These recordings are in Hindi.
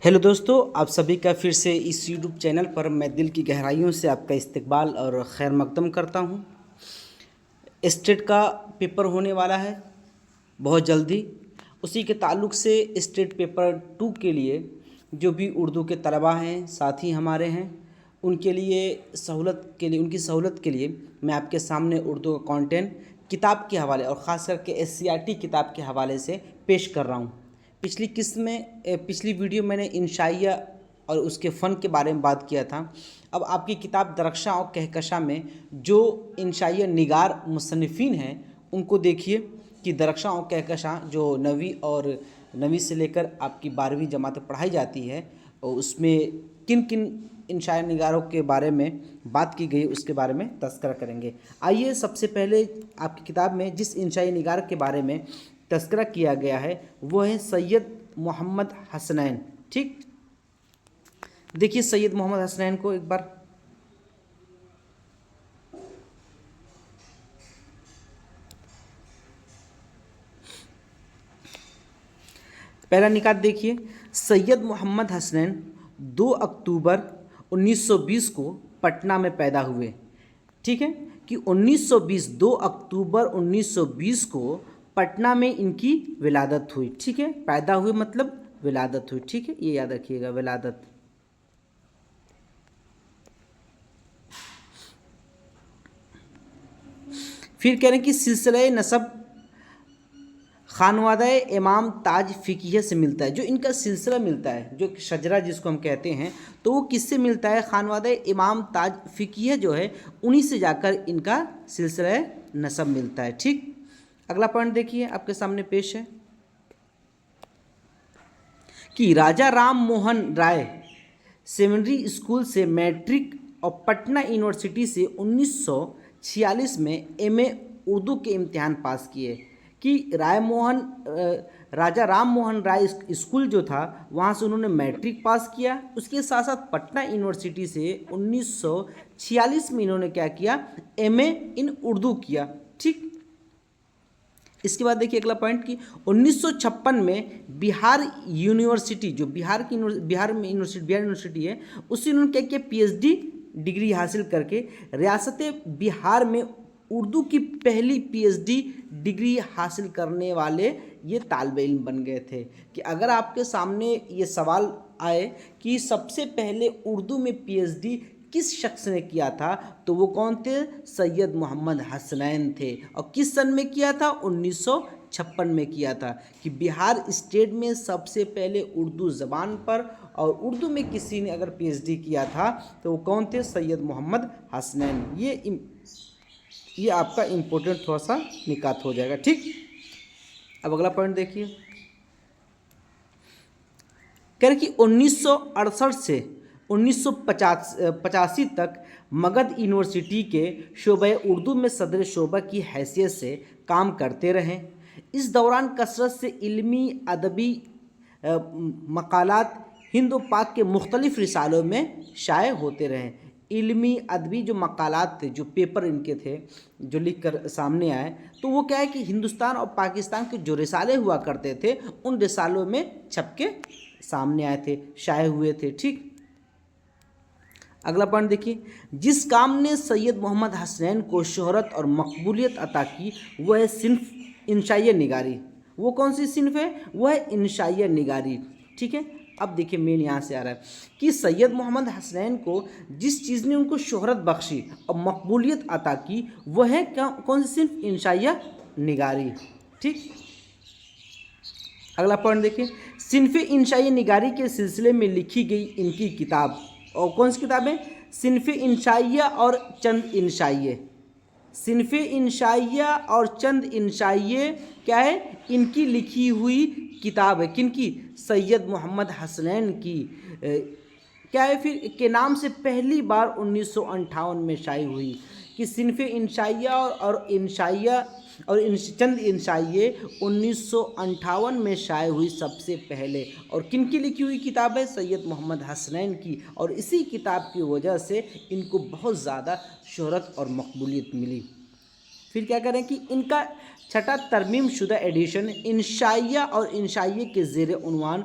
हेलो दोस्तों, आप सभी का फिर से इस यूट्यूब चैनल पर मैं दिल की गहराइयों से आपका इस्तकबाल और खैर मकदम करता हूं। स्टेट का पेपर होने वाला है बहुत जल्दी। उसी के ताल्लुक़ से स्टेट पेपर 2 के लिए जो भी उर्दू के तलबा हैं, साथी हमारे हैं, उनके लिए उनकी सहूलत के लिए मैं आपके सामने उर्दू का कंटेंट किताब के हवाले और ख़ास करके एससीईआरटी किताब के हवाले से पेश कर रहा हूँ। पिछली वीडियो मैंने इंशाइया और उसके फ़न के बारे में बात किया था। अब आपकी किताब दरख्शां और कहकशां में जो इंशाइया निगार मुसन्निफ़ीन हैं उनको देखिए कि दरख्शां और कहकशां जो नवीं से लेकर आपकी 12वीं जमात तक पढ़ाई जाती है और उसमें किन किन इंशाइया निगारों के बारे में बात की गई उसके बारे में तज़किरा करेंगे। आइए सबसे पहले आपकी किताब में जिस इंशाइया निगार के बारे में तज़किरा किया गया है वो है सैयद मोहम्मद हसनैन। ठीक, देखिए सैयद मोहम्मद हसनैन को एक बार। पहला निकात देखिए, सैयद मोहम्मद हसनैन 2 अक्टूबर 1920 को पटना में पैदा हुए। ठीक है कि 2 अक्टूबर 1920 को पटना में इनकी विलादत हुई। ठीक है, पैदा हुए मतलब विलादत हुई। ठीक है, ये याद रखिएगा, विलादत। फिर कह रहे हैं कि सिलसिला नसब खानवादा इमाम ताज फ़िक़िया से मिलता है। जो इनका सिलसिला मिलता है, जो शजरा जिसको हम कहते हैं, तो वो किससे मिलता है? खानवादा इमाम ताज फ़िक़िया जो है उन्हीं से जाकर इनका सिलसिला नसब मिलता है। ठीक, अगला पॉइंट देखिए आपके सामने पेश है कि राजा राम मोहन राय सेकेंडरी स्कूल से मैट्रिक और पटना यूनिवर्सिटी से 1946 में एमए उर्दू के इम्तिहान पास किए। कि राजा राम मोहन राय स्कूल जो था वहाँ से उन्होंने मैट्रिक पास किया। उसके साथ साथ पटना यूनिवर्सिटी से 1946 में इन्होंने क्या किया? एमए इन उर्दू किया। ठीक, इसके बाद देखिए अगला पॉइंट कि 1956 में बिहार यूनिवर्सिटी, जो बिहार यूनिवर्सिटी है, उससे उन्होंने क्या किया? पीएचडी डिग्री हासिल करके रियासत बिहार में उर्दू की पहली पीएचडी डिग्री हासिल करने वाले ये तालिब इल्म बन गए थे। कि अगर आपके सामने ये सवाल आए कि सबसे पहले उर्दू में पीएचडी किस शख्स ने किया था, तो वो कौन थे? सैयद मोहम्मद हसनैन थे। और किस सन में किया था? 1956 में किया था। कि बिहार स्टेट में सबसे पहले उर्दू ज़बान पर और उर्दू में किसी ने अगर पीएचडी किया था तो वो कौन थे? सैयद मोहम्मद हसनैन। ये आपका इम्पोर्टेंट थोड़ा सा निकात हो जाएगा। ठीक, अब अगला पॉइंट देखिए, कह रहे कि 1968 से 1985 तक मगध यूनिवर्सिटी के शोबे उर्दू में सदर शोबा की हैसियत से काम करते रहे। इस दौरान कसरत से इल्मी अदबी मकालात हिंद व पाक के मुख्तलिफ़ रिसालों में शाये होते रहे। इल्मी अदबी जो मकालात थे, जो पेपर इनके थे, जो लिख कर सामने आए, तो वो क्या है कि हिंदुस्तान और पाकिस्तान के जो रिसाले हुआ करते थे उन रिसालों में छप के सामने आए थे, शाये हुए थे। ठीक, अगला पॉइंट देखिए, जिस काम ने सैयद मोहम्मद हसनैन को शोहरत और मकबूलियत अता की वह है सिन्फ इंशाइया निगारी। वो कौन सी सिन्फ है? वह है इंशाइया निगारी। ठीक है, अब देखिए मेन यहाँ से आ रहा है कि सैयद मोहम्मद हसनैन को जिस चीज़ ने उनको शोहरत बख्शी और मकबूलियत अता की वह है कौन सी सिन्फ? इंशाइया निगारी। ठीक, अगला पॉइंट देखिए, सिन्फ इंशाइया निगारी के सिलसिले में लिखी गई इनकी किताब, और कौन सी किताब है? सिन्फ इंशाइया और चंद इंशाइये। सिन्फ इंशाइया और चंद इंशाइये क्या है? इनकी लिखी हुई किताब है। किनकी? सैयद मोहम्मद हसनैन की क्या है फिर के नाम से पहली बार 1958 में शाये हुई। कि सिन्फ इंशाइया और इंशाइया और चंद इंशाइये 1958 में शाये हुई सबसे पहले। और किन की लिखी हुई किताब है? सैयद मोहम्मद हसनैन की। और इसी किताब की वजह से इनको बहुत ज़्यादा शोहरत और मकबूलियत मिली। फिर क्या करें कि इनका छठा तरमीम शुदा एडिशन इंशाइया और इंशाइये के ज़ेर उन्वान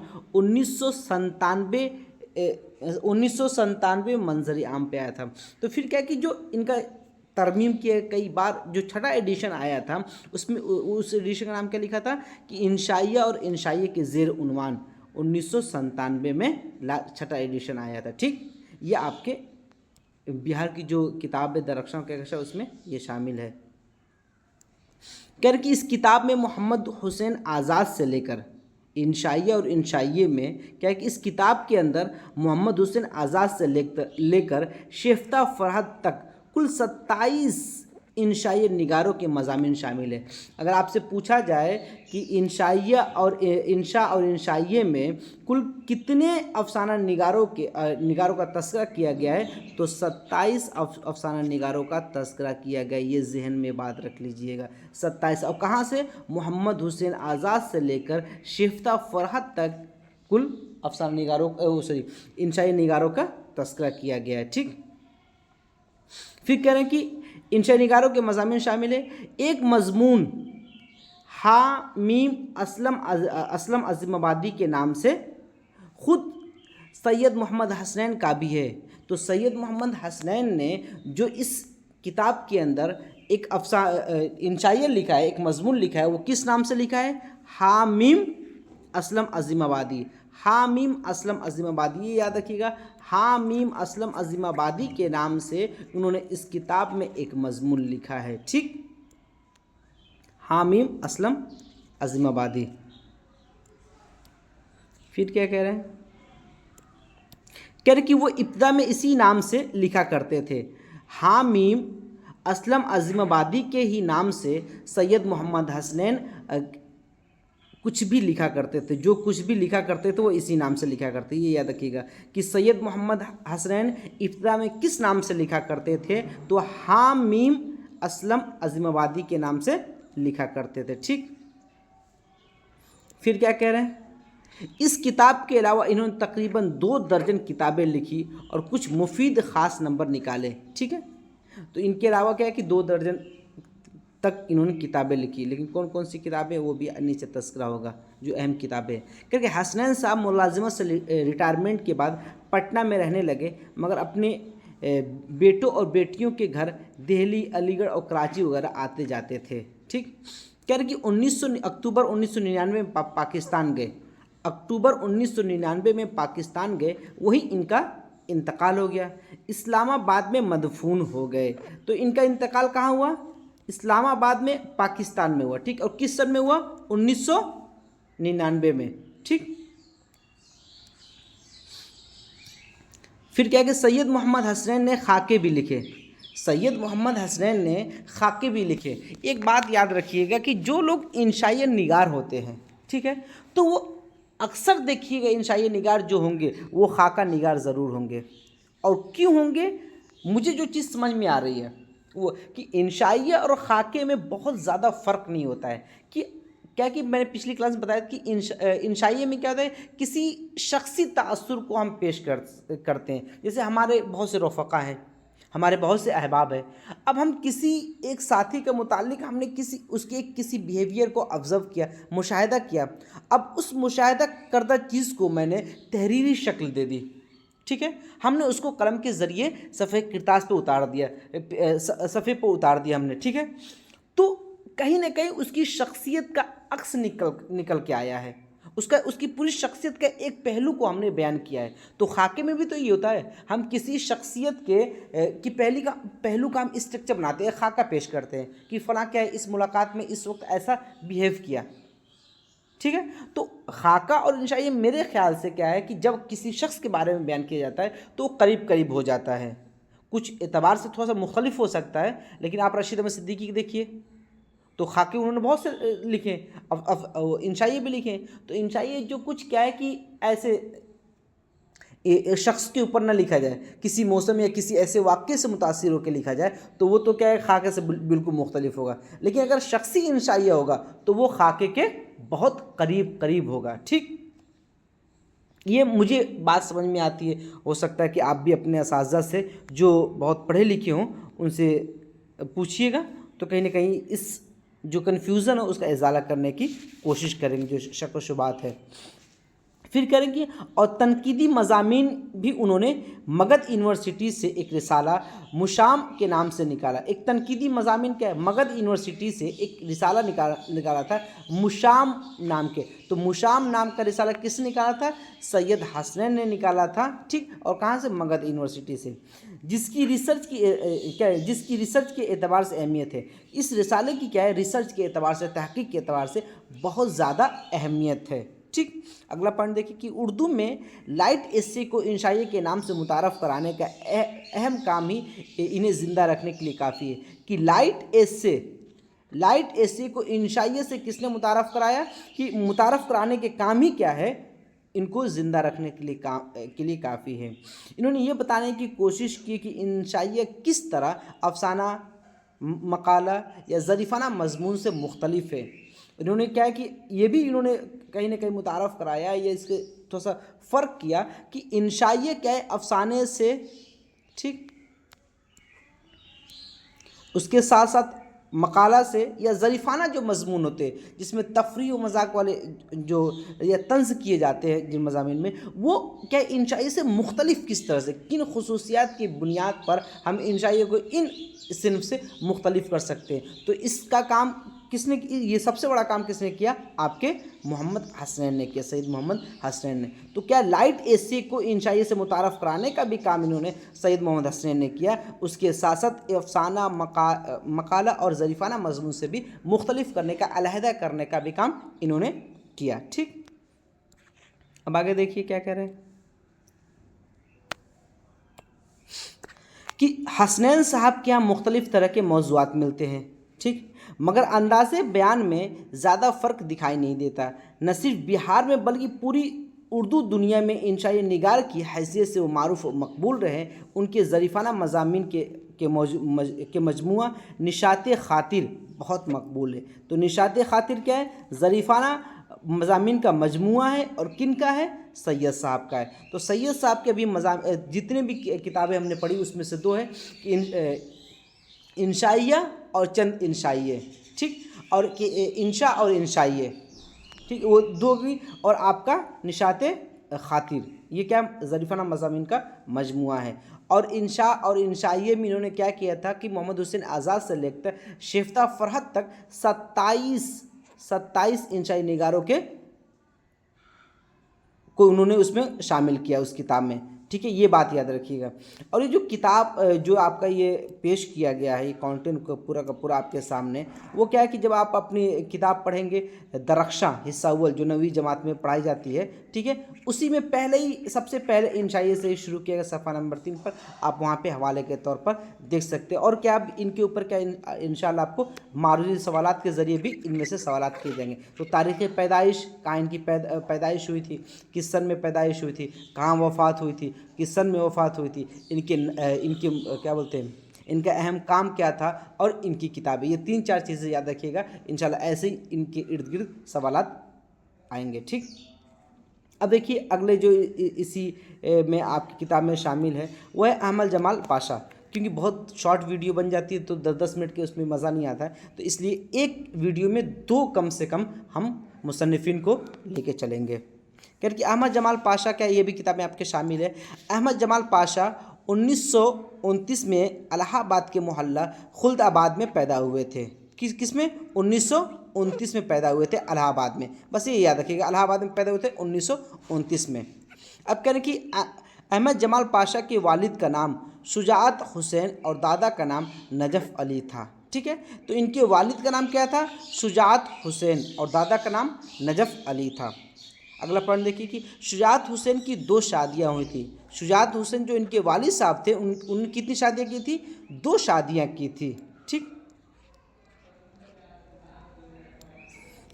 1997 मंजर आम पे आया था। तो फिर क्या कि जो इनका तरमीम किया कई बार, जो छठा एडिशन आया था उसमें उस एडिशन का नाम क्या लिखा था कि इंशाइया और इंशाइये के ज़ेर उन्वान 1997 में छठा एडिशन आया था। ठीक, ये आपके बिहार की जो किताब है दरख्शां के कशा उसमें ये शामिल है। कह रहे कि इस किताब में मोहम्मद हुसैन आज़ाद से लेकर इंशाइया और इंशाइये में क्या है कि इस किताब के अंदर मोहम्मद हुसैन आज़ाद से लेकर शेफ्ता फरहद तक कुल 27 इंशाइये निगारों के मज़ामीन शामिल है। अगर आपसे पूछा जाए कि इंशाइया और इंशाइये में कुल कितने अफसाना निगारों का तस्करा किया गया है, तो 27 अफसाना निगारों का तस्करा किया गया। ये जहन में बात रख लीजिएगा, 27। और कहाँ से? मोहम्मद हुसैन आज़ाद से लेकर शेफ्ता फरहद तक कुल अफसाना निगारों इंशाइये निगारों का तस्करा किया गया है। ठीक, फिर कह रहे हैं कि इंशाइये निगारों के मज़ामीन शामिल है। एक मज़मून हा मीम असलम अज़ीमाबादी के नाम से ख़ुद सैयद मोहम्मद हसनैन का भी है। तो सैयद मोहम्मद हसनैन ने जो इस किताब के अंदर एक इंशाइया लिखा है, एक मज़मून लिखा है, वो किस नाम से लिखा है? हामीम असलम अज़ीमाबादी। हामीम असलम अज़ीमाबादी, ये याद रखिएगा, हामीम असलम अज़ीमाबादी के नाम से उन्होंने इस किताब में एक मज़मून लिखा है। ठीक, हामीम असलम अज़ीमाबादी। फिर क्या कह रहे हैं? कह रहे कि वो इब्तिदा में इसी नाम से लिखा करते थे। हामीम असलम अज़ीमाबादी के ही नाम से सैयद मोहम्मद हसनैन कुछ भी लिखा करते थे, जो कुछ भी लिखा करते थे वो इसी नाम से लिखा करते। ये याद रखिएगा कि सैयद मोहम्मद हसनैन इब्तिदा में किस नाम से लिखा करते थे, तो हामीम असलम अज़ीमाबादी के नाम से लिखा करते थे। ठीक, फिर क्या कह रहे हैं? इस किताब के अलावा इन्होंने तकरीबन 2 दर्जन किताबें लिखी और कुछ मुफीद ख़ास नंबर निकाले। ठीक है, तो इनके अलावा क्या है कि 2 दर्जन तक इन्होंने किताबें लिखी, लेकिन कौन कौन सी किताबें वो भी नीचे तस्करा होगा, जो अहम किताबें। क्योंकि हसनैन साहब मुलाजिमत से रिटायरमेंट के बाद पटना में रहने लगे, मगर अपने बेटों और बेटियों के घर दिल्ली, अलीगढ़ और कराची वगैरह आते जाते थे। ठीक, कह रहे कि अक्टूबर 1999 में पाकिस्तान गए। अक्टूबर 1999 में पाकिस्तान गए, वहीं इनका इंतकाल हो गया। इस्लामाबाद में मदफून हो गए। तो इनका इंतकाल कहाँ हुआ? इस्लामाबाद में, पाकिस्तान में हुआ। ठीक, और किस सन में हुआ? 1999 में। ठीक, फिर क्या है कि सैयद मोहम्मद हसनैन ने खाके भी लिखे। सैयद मोहम्मद हसनैन ने खाके भी लिखे। एक बात याद रखिएगा कि जो लोग इंशाइया निगार होते हैं, ठीक है, तो वो अक्सर देखिएगा इंशाइया निगार जो होंगे वो खाका निगार ज़रूर होंगे। और क्यों होंगे? मुझे जो चीज़ समझ में आ रही है वो कि इंशाइया और खाके में बहुत ज़्यादा फ़र्क नहीं होता है। कि क्या कि मैंने पिछली क्लास में बताया कि इंशाइया में क्या होता है, किसी शख्सी तासुर को हम पेश करते हैं। जैसे हमारे बहुत से रफ़क़ा हैं, हमारे बहुत से अहबाब हैं। अब हम किसी एक साथी के मुतालिक हमने उसके किसी बिहेवियर को ऑब्ज़र्व किया, मुशाहिदा किया। अब उस मुशाहिदा करदा चीज़ को मैंने तहरीरी शक्ल दे दी। ठीक है, हमने उसको कलम के ज़रिए सफ़े किरतास पे उतार दिया, सफ़े पे उतार दिया हमने। ठीक है, तो कहीं ना कहीं उसकी शख्सियत का अक्स निकल के आया है। उसकी पूरी शख्सियत का एक पहलू को हमने बयान किया है। तो खाके में भी तो ये होता है, हम किसी शख्सियत की पहलू का हम स्ट्रक्चर बनाते हैं, खाका पेश करते हैं कि फ़लाँ क्या है, इस मुलाकात में इस वक्त ऐसा बिहेव किया। ठीक है, तो खाका और इंशाइया मेरे ख्याल से क्या है कि जब किसी शख्स के बारे में बयान किया जाता है तो करीब करीब हो जाता है। कुछ एतबार से थोड़ा सा मुख्तलिफ हो सकता है, लेकिन आप रशीद अहमद सिद्दीकी देखिए, तो खाके उन्होंने बहुत से लिखे, अब इंशाइये भी लिखे। तो इंशाइये जो कुछ क्या है कि ऐसे शख्स के ऊपर ना लिखा जाए, किसी मौसम या किसी ऐसे वाक़े से मुतासिर होकर लिखा जाए, तो वो तो क्या है खाके से बिल्कुल मुख्तलिफ होगा। लेकिन अगर शख्सी इंशाइया होगा तो वो खाके के बहुत करीब होगा। ठीक, ये मुझे बात समझ में आती है। हो सकता है कि आप भी अपने असातिज़ा से जो बहुत पढ़े लिखे हों उनसे पूछिएगा, तो कहीं ना कहीं इस जो कन्फ्यूज़न है उसका इजाला करने की कोशिश करेंगे, जो शक व शुबात है। फिर करेंगे और तनकीदी मज़ामीन भी उन्होंने मगध यूनिवर्सिटी से एक रिसाला मुशाम के नाम से निकाला। एक तनकीदी मज़ामीन क्या है, मगध यूनिवर्सिटी से एक रिसाला निकाला था मुशाम नाम के। तो मुशाम नाम का रिसाला किसने निकाला था? सैयद हसनैन ने निकाला था, ठीक। और कहाँ से? मगध यूनिवर्सिटी से। जिसकी रिसर्च के एतबार से अहमियत है। इस रिसाले की क्या है? रिसर्च के एतबार से, तहकीक के एतबार से बहुत ज़्यादा अहमियत है, ठीक। अगला पॉइंट देखिए कि उर्दू में लाइट एस्से को इंशाइए के नाम से मुतारफ़ कराने का अहम काम ही इन्हें ज़िंदा रखने के लिए काफ़ी है। कि लाइट एस्से को इंशाइए से किसने मुतारफ़ कराया? कि मुतारफ़ कराने के काम ही क्या है? इनको ज़िंदा रखने के लिए काफ़ी है। इन्होंने ये बताने की कोशिश की कि इंशाइया किस तरह अफसाना, मकाला या ज़रीफ़ाना मज़मून से मुख्तलिफ है। इन्होंने क्या है कि ये भी इन्होंने कहीं ना कहीं मुतारफ़ कराया या इसके थोड़ा सा फ़र्क किया कि इंशाइया क्या है? अफसाने से, ठीक, उसके साथ साथ मकाला से या ज़रीफ़ाना जो मज़मून होते हैं जिसमें तफरी व मजाक वाले जो या तंज़ किए जाते हैं जिन मज़ामीन में, वो क्या इंशाइया से मुख्तलिफ़ किस तरह से, किन खसूसियात की बुनियाद पर हम इंशाइया को इन सिन्फ से मुख्तलिफ़ कर सकते हैं। तो इसका काम किसने, ये सबसे बड़ा काम किसने किया? आपके मोहम्मद हसनैन ने किया, सैयद मोहम्मद हसनैन ने। तो क्या लाइट एस्से को इंशाइया से मुतारफ़ कराने का भी काम इन्होंने सैयद मोहम्मद हसनैन ने किया। उसके साथ साथ अफसाना, मकाला और ज़रीफ़ाना मज़मून से भी मुख्तलिफ़ करने का, अलहदा करने का भी काम इन्होंने किया, ठीक। अब आगे देखिए क्या कह रहे हैं कि हसनैन साहब के यहाँ मुख्तलिफ़ तरह के मौज़ूआत मिलते हैं, ठीक, मगर अंदाज़े बयान में ज़्यादा फ़र्क दिखाई नहीं देता। न सिर्फ बिहार में बल्कि पूरी उर्दू दुनिया में इंशाई निगार की हैसियत से वो मारूफ और मकबूल रहे। उनके ज़रीफ़ाना मज़ामीन के मजमुआ निशात ख़ातिर बहुत मकबूल है। तो निशात ख़ातिर क्या है? ज़रीफ़ाना मज़ामीन का मजमुआ है। और किन का है? सैयद साहब का है। तो सैयद साहब के भी जितने भी किताबें हमने पढ़ी उसमें से दो है कि इंशाइया और चंद इंशाइये, ठीक, और कि इंशा और इंशाइये, ठीक, वो दो भी। और आपका निशात ख़ातिर, ये क्या? ज़रीफ़ाना मज़ामीन का मजमुआ है। और इंशा और इंशाइये में इन्होंने क्या किया था कि मोहम्मद हुसैन आज़ाद से लेकर शेफ्ता फरहत तक 27 इंशाई निगारों को उन्होंने उसमें शामिल किया उस किताब में, ठीक है। ये बात याद रखिएगा। और ये जो किताब जो आपका ये पेश किया गया है, ये कंटेंट को पूरा का पूरा आपके सामने, वो क्या है कि जब आप अपनी किताब पढ़ेंगे दरख्शां हिस्सा अव्वल जो 9वीं जमात में पढ़ाई जाती है, ठीक है, उसी में पहले ही सबसे पहले इंशाइये से शुरू किया गया सफ़ा नंबर 3 पर, आप वहाँ पे हवाले के तौर पर देख सकते हैं। और क्या आप इनके ऊपर क्या इंशाल्लाह आपको मारूजी सवालात के ज़रिए भी इनमें से सवालात किए जाएंगे। तो तारीख़ पैदाइश, कहाँ इनकी पैदाइश हुई थी, किस सन में पैदाइश हुई थी, कहाँ वफ़ात हुई थी, किस सन में वफ़ात हुई थी, इनके क्या बोलते हैं, इनका अहम काम क्या था, और इनकी किताबें, ये 3-4 चीज़ें याद रखिएगा। इंशाल्लाह ऐसे ही इनके इर्द गिर्द सवालात आएंगे, ठीक। अब देखिए अगले जो इसी में आपकी किताब में शामिल है वह है अहमद जमाल पाशा। क्योंकि बहुत शॉर्ट वीडियो बन जाती है तो 10-10 मिनट के उसमें मज़ा नहीं आता है, तो इसलिए एक वीडियो में 2 कम से कम हम मुसन्निफ़िन को लेके चलेंगे। कह कि अहमद जमाल पाशा क्या, ये भी किताब में आपके शामिल है। अहमद जमाल पाशा 1929 में इलाहाबाद के मोहल्ला खुल्दाबाद में पैदा हुए थे। किस में? 1929 में पैदा हुए थे इलाहाबाद में। बस ये याद रखिएगा, इलाहाबाद में पैदा हुए थे 1929 में। अब कह रहे कि अहमद जमाल पाशा के वालिद का नाम शुजाअत हुसैन और दादा का नाम नजफ़ अली था, ठीक है। तो इनके वालिद का नाम क्या था? शुजाअत हुसैन, और दादा का नाम नजफ़ अली था। अगला पॉइंट देखिए कि शुजाअत हुसैन की 2 शादियाँ हुई थी। शुजाअत हुसैन जो इनके वालिद साहब थे उन कितनी शादियाँ की थी? 2 शादियाँ की थी, ठीक।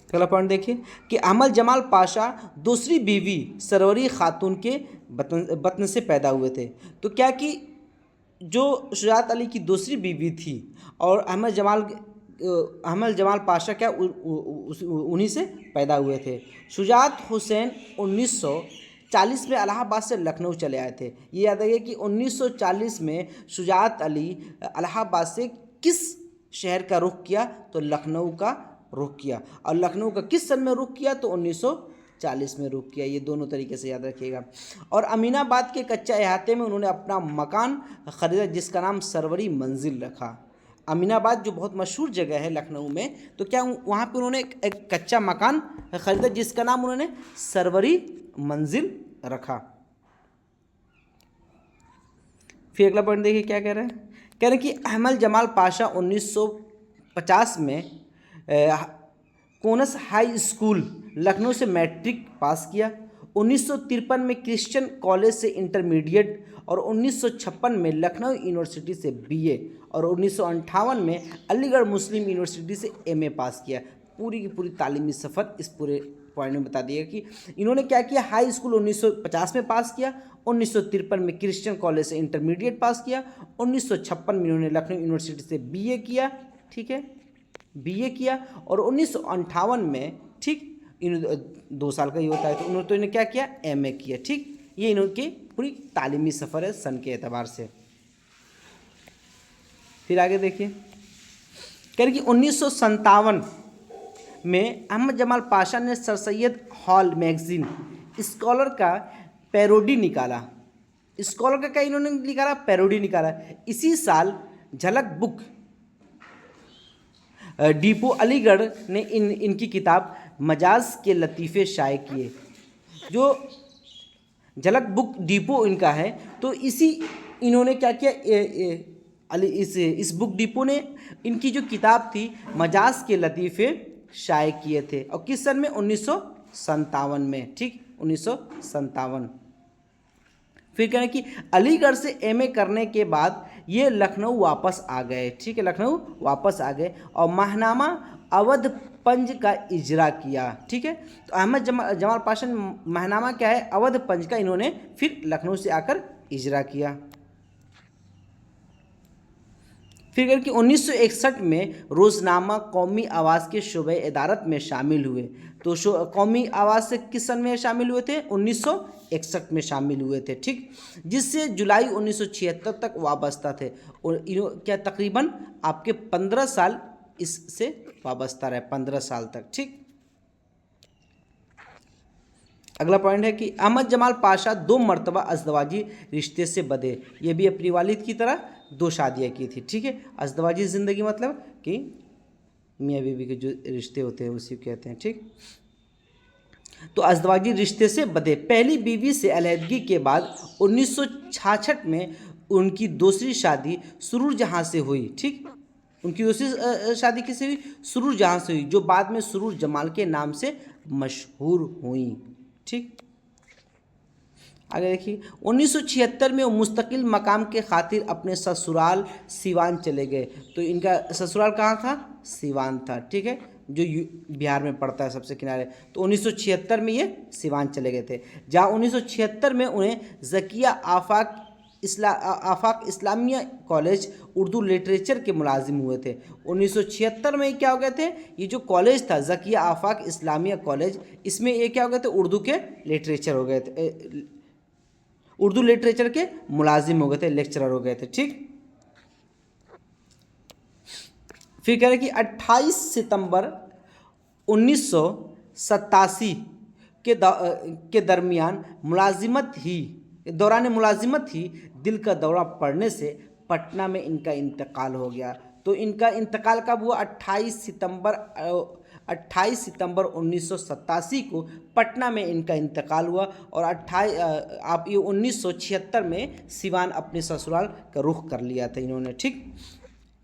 अगला पॉइंट देखिए कि अहमद जमाल पाशा दूसरी बीवी सरवरी खातून के बतन से पैदा हुए थे। तो क्या कि जो शुजाअत अली की दूसरी बीवी थी और अहमद जमाल पाशा क्या उन्हीं से पैदा हुए थे। शुजाअत हुसैन 1940 में इलाहाबाद से लखनऊ चले आए थे। ये याद रखिए कि 1940 में शुजाअत अली इलाहाबाद से किस शहर का रुख किया? तो लखनऊ का रुख किया। और लखनऊ का किस सन में रुख किया? तो 1940 में रुख किया। ये दोनों तरीके से याद रखिएगा। और अमीनाबाद के कच्चा इहाते में उन्होंने अपना मकान खरीदा जिसका नाम सरवरी मंजिल रखा। अमीनाबाद जो बहुत मशहूर जगह है लखनऊ में, तो क्या वहाँ पे उन्होंने एक कच्चा मकान खरीदा जिसका नाम उन्होंने सरवरी मंजिल रखा। फिर अगला पॉइंट देखिए क्या कह रहे हैं। कह रहे हैं कि अहमद जमाल पाशा 1950 में कोनस हाई स्कूल लखनऊ से मैट्रिक पास किया। 1953 में क्रिश्चियन कॉलेज से इंटरमीडिएट और 1956 में लखनऊ यूनिवर्सिटी से बीए और 1958 में अलीगढ़ मुस्लिम यूनिवर्सिटी से एमए पास किया। पूरी की पूरी तालीमी सफ़र इस पूरे पॉइंट में बता दिया कि इन्होंने क्या किया। हाई स्कूल 1950 में पास किया, 1953 में क्रिश्चियन कॉलेज से इंटरमीडिएट पास किया, 1956 में इन्होंने लखनऊ यूनिवर्सिटी से बीए किया, ठीक है, बीए किया, और 1958 में, ठीक, इन 2 साल का ही होता है, तो इन्होंने क्या किया, एमए किया, ठीक। ये इनकी पूरी तालीमी सफ़र है सन के एतबार से। फिर आगे देखिए, कह रहे कि 1957 में अहमद जमाल पाशा ने sir Syed hall magazine scholar का पैरोडी निकाला। स्कॉलर का क्या इन्होंने निकाला? पैरोडी निकाला। इसी साल झलक बुक डिपो अलीगढ़ ने इनकी किताब मजाज के लतीफ़े शाये किए। जो झलक बुक डिपो इनका है, तो इसी इन्होंने क्या किया, इस बुक डिपो ने इनकी जो किताब थी मजाज के लतीफ़े शाये किए थे। और किस सन में? 1957 में, ठीक, 1957। फिर कह रहे हैं कि अलीगढ़ से एमए करने के बाद ये लखनऊ वापस आ गए, ठीक है, लखनऊ वापस आ गए और माहनामा अवध पंज का इजरा किया, ठीक है। तो अहमद जमाल पाशा ने माहनामा क्या है, अवध पंज का इन्होंने फिर लखनऊ से आकर इजरा किया। फिर कह कि 1961 में रोज़नामा कौमी आवाज़ के शोबे इदारत में शामिल हुए। तो कौमी आवाज़ से किस सन में शामिल हुए थे? 1961 में शामिल हुए थे, ठीक, जिससे जुलाई 1976 तक वाबस्ता थे। और क्या तकरीबन आपके 15 साल इससे वाबस्ता रहे, 15 साल तक, ठीक। अगला पॉइंट है कि अहमद जमाल पाशा 2 मरतबा अज़दवाजी रिश्ते से बधे। ये भी अपनी वालिद की तरह 2 शादियाँ की थी, ठीक है। अज़दवाजी ज़िंदगी मतलब कि मियाँ बीवी के जो रिश्ते होते हैं उसी को कहते हैं, ठीक। तो अज़दवाजी रिश्ते से बधे। पहली बीवी से अलहदगी के बाद 1966 में उनकी दूसरी शादी सुरूर जहाँ से हुई, ठीक। उनकी दूसरी शादी किससे हुई? सुरूर जहाँ से हुई, जो बाद में सुरूर जमाल के नाम से मशहूर हुई, ठीक। आगे देखिए, 1976 में वो मुस्तकिल मकाम के खातिर अपने ससुराल सिवान चले गए। तो इनका ससुराल कहाँ था? सिवान था, ठीक है, जो बिहार में पड़ता है सबसे किनारे। तो 1976 में ये सिवान चले गए थे, जहाँ 1976 में उन्हें ज़किया आफाक इस्लामिया कॉलेज उर्दू लिटरेचर के मुलाजिम हुए थे। 1976 में क्या हो गए थे? ये जो कॉलेज था ज़किया आफाक इस्लामिया कॉलेज, इसमें ये क्या हो गए थे? उर्दू के लिटरेचर हो गए थे, उर्दू लिटरेचर के मुलाजिम हो गए थे, लेक्चरर हो गए थे, ठीक। फिर कह रहे कि 28 सितंबर 1987 के दरमियान दौरान मुलाजिमत ही दिल का दौरा पड़ने से पटना में इनका इंतकाल हो गया। तो इनका इंतकाल कब हुआ? 28 सितंबर 1987 को पटना में इनका इंतकाल हुआ। और 1976 में सिवान अपने ससुराल का रुख कर लिया था इन्होंने, ठीक।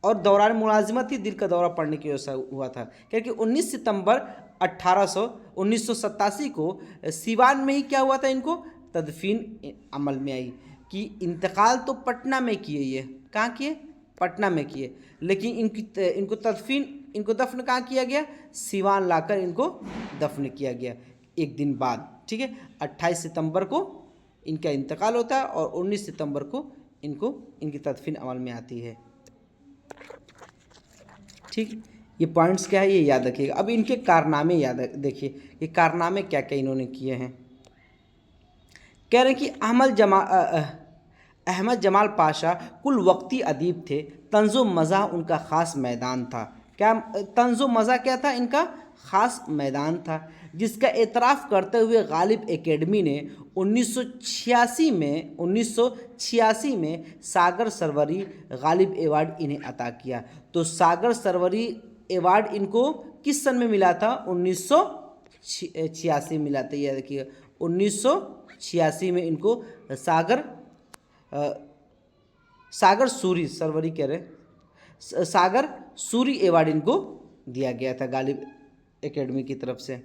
और दौरान मुलाजिमत ही दिल का दौरा पड़ने की वजह से हुआ था, क्योंकि 19 सितंबर 1987 को सिवान में ही क्या हुआ था, इनको तदफीन अमल में आई। कि इंतकाल तो पटना में किए, ये कहाँ किए? पटना में किए, लेकिन इनको दफन कहाँ किया गया? सिवान लाकर इनको दफन किया गया एक दिन बाद, ठीक है। 28 सितंबर को इनका इंतकाल होता है और 19 सितंबर को इनकी तदफीन अमल में आती है, ठीक। ये पॉइंट्स क्या है ये याद रखिएगा। अब इनके कारनामे देखिए, ये कारनामे क्या क्या इन्होंने किए हैं। कह रहे हैं कि अहमद जमाल पाशा कुल वक्ती अदीब थे, तंज़ो मज़ा उनका ख़ास मैदान था। क्या तंज़ो मज़ा क्या था? इनका ख़ास मैदान था, जिसका एतराफ़ करते हुए गालिब एकेडमी ने 1986 में सागर सरवरी गालिब एवार्ड इन्हें अता किया। तो सागर सरवरी एवार्ड इनको किस सन में मिला था? 1986 मिला था। यह देखिए 1986 में इनको सागर सूरी सरवरी कह रहे सागर सूरी एवार्ड इनको दिया गया था गालिब एकेडमी की तरफ से।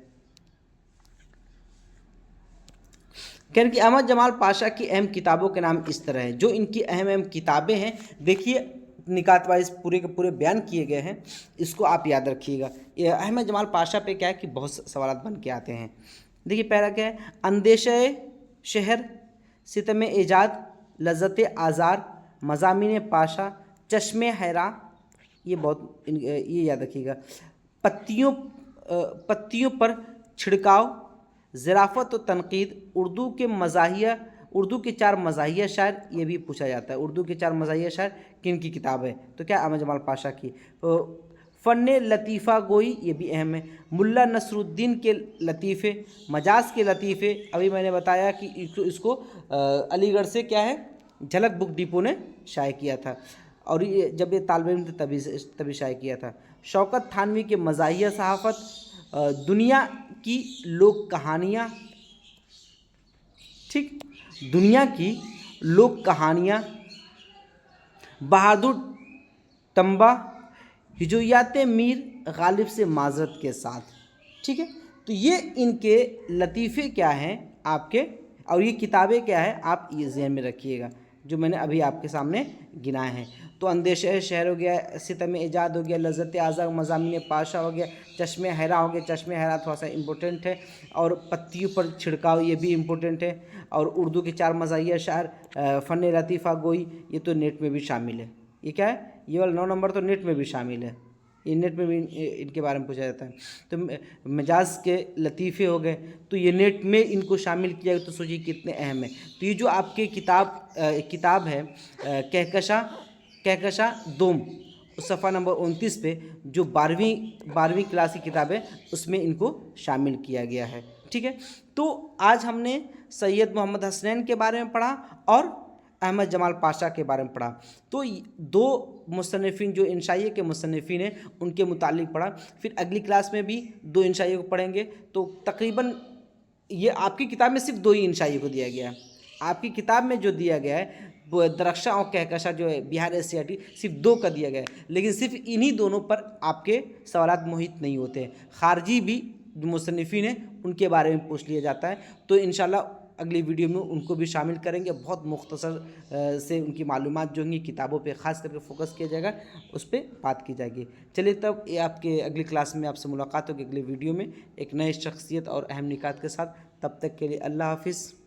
कह रहे कि अहमद जमाल पाशा की अहम किताबों के नाम इस तरह हैं। जो इनकी अहम किताबें हैं, देखिए निकात वाइज पूरे के पूरे बयान किए गए हैं, इसको आप याद रखिएगा। ये अहमद जमाल पाशा पे क्या है कि बहुत सवाल बन के आते हैं। देखिए पहला क्या है? अंदेशे शहर, सितम एजाद, लज़्ज़त आज़ार, मज़ामिन पाशा, चश्मे हैरा, ये बहुत ये याद रखिएगा। पत्तियों पर छिड़काव, ज़राफ़त व तनक़ीद, उर्दू के 4 मज़ाहिया शायर, ये भी पूछा जाता है। उर्दू के 4 मज़ाहिया शायर किन की किताब है? तो क्या अहमद जमाल पाशा की। फ़न लतीफ़ा गोई, ये भी अहम है। मुल्ला नसरुद्दीन के लतीफ़े, मजाज के लतीफ़े, अभी मैंने बताया कि इसको अलीगढ़ से क्या है, झलक बुक डिपो ने शाये किया था, और ये जब ये तालिब इल्म थे तभी शाये किया था। शौकत थानवी के मज़ाहिया सहाफ़त, दुनिया की लोक कहानियाँ, ठीक, दुनिया की लोक कहानियाँ, बहादुर टम्बा, हिजोयात मीर गालिब से माजरत के साथ, ठीक है। तो ये इनके लतीफ़े क्या हैं आपके, और ये किताबें क्या है, आप ये ज़हन में रखिएगा जो मैंने अभी आपके सामने गिनाए हैं। तो अंदेशे शहर हो गया, सितम एजाद हो गया, लज़्ज़त आज़ा, मज़ामिन पाशा हो गया, चश्मे हैरा हो गया। चश्मे हैरा थोड़ा सा इम्पोर्टेंट है, और पत्तियों पर छिड़काव, ये भी इम्पोर्टेंट है। और उर्दू के 4 मज़ाहिया शायर, फ़न लतीफ़ा गोई, ये तो नेट में भी शामिल है। ये क्या है? ये वाला 9 नंबर तो नेट में भी शामिल है, ये नेट में भी इनके बारे में पूछा जाता है। तो मिजाज के लतीफ़े हो गए, तो ये नेट में इनको शामिल किया गया, तो सोचिए कितने अहम है। तो ये जो आपके किताब है कहकशा दोम, सफ़ा नंबर 29 पे, जो 12वीं क्लास की किताब है, उसमें इनको शामिल किया गया है, ठीक है। तो आज हमने सैयद मोहम्मद हसनैन के बारे में पढ़ा और अहमद जमाल पाशा के बारे में पढ़ा। तो 2 मुसन्निफ़ीन जो इंशाइया के मुसन्निफ़ीन हैं, उनके मुतालिक पढ़ा। फिर अगली क्लास में भी 2 इंशाइया को पढ़ेंगे। तो तकरीबन ये आपकी किताब में सिर्फ 2 ही इंशाइया को दिया गया है। आपकी किताब में जो दिया गया है वो दरख्शां और कहकशा जो है बिहार SCRT, सिर्फ 2 का दिया गया है, लेकिन सिर्फ इन्हीं दोनों पर आपके सवालात मोहित नहीं होते हैं। खारजी भी जो मुसन्निफ़ीन हैं उनके बारे में पूछ लिया जाता है। तो इंशाल्लाह अगली वीडियो में उनको भी शामिल करेंगे। बहुत मुख्तसर से उनकी मालूमात जो होंगी किताबों पे ख़ास करके फ़ोकस किया जाएगा, उस पर बात की जाएगी। चलिए तब ये आपके अगली क्लास में आपसे मुलाकात होगी अगली वीडियो में एक नए शख्सियत और अहम निकात के साथ। तब तक के लिए अल्लाह हाफ़िज़।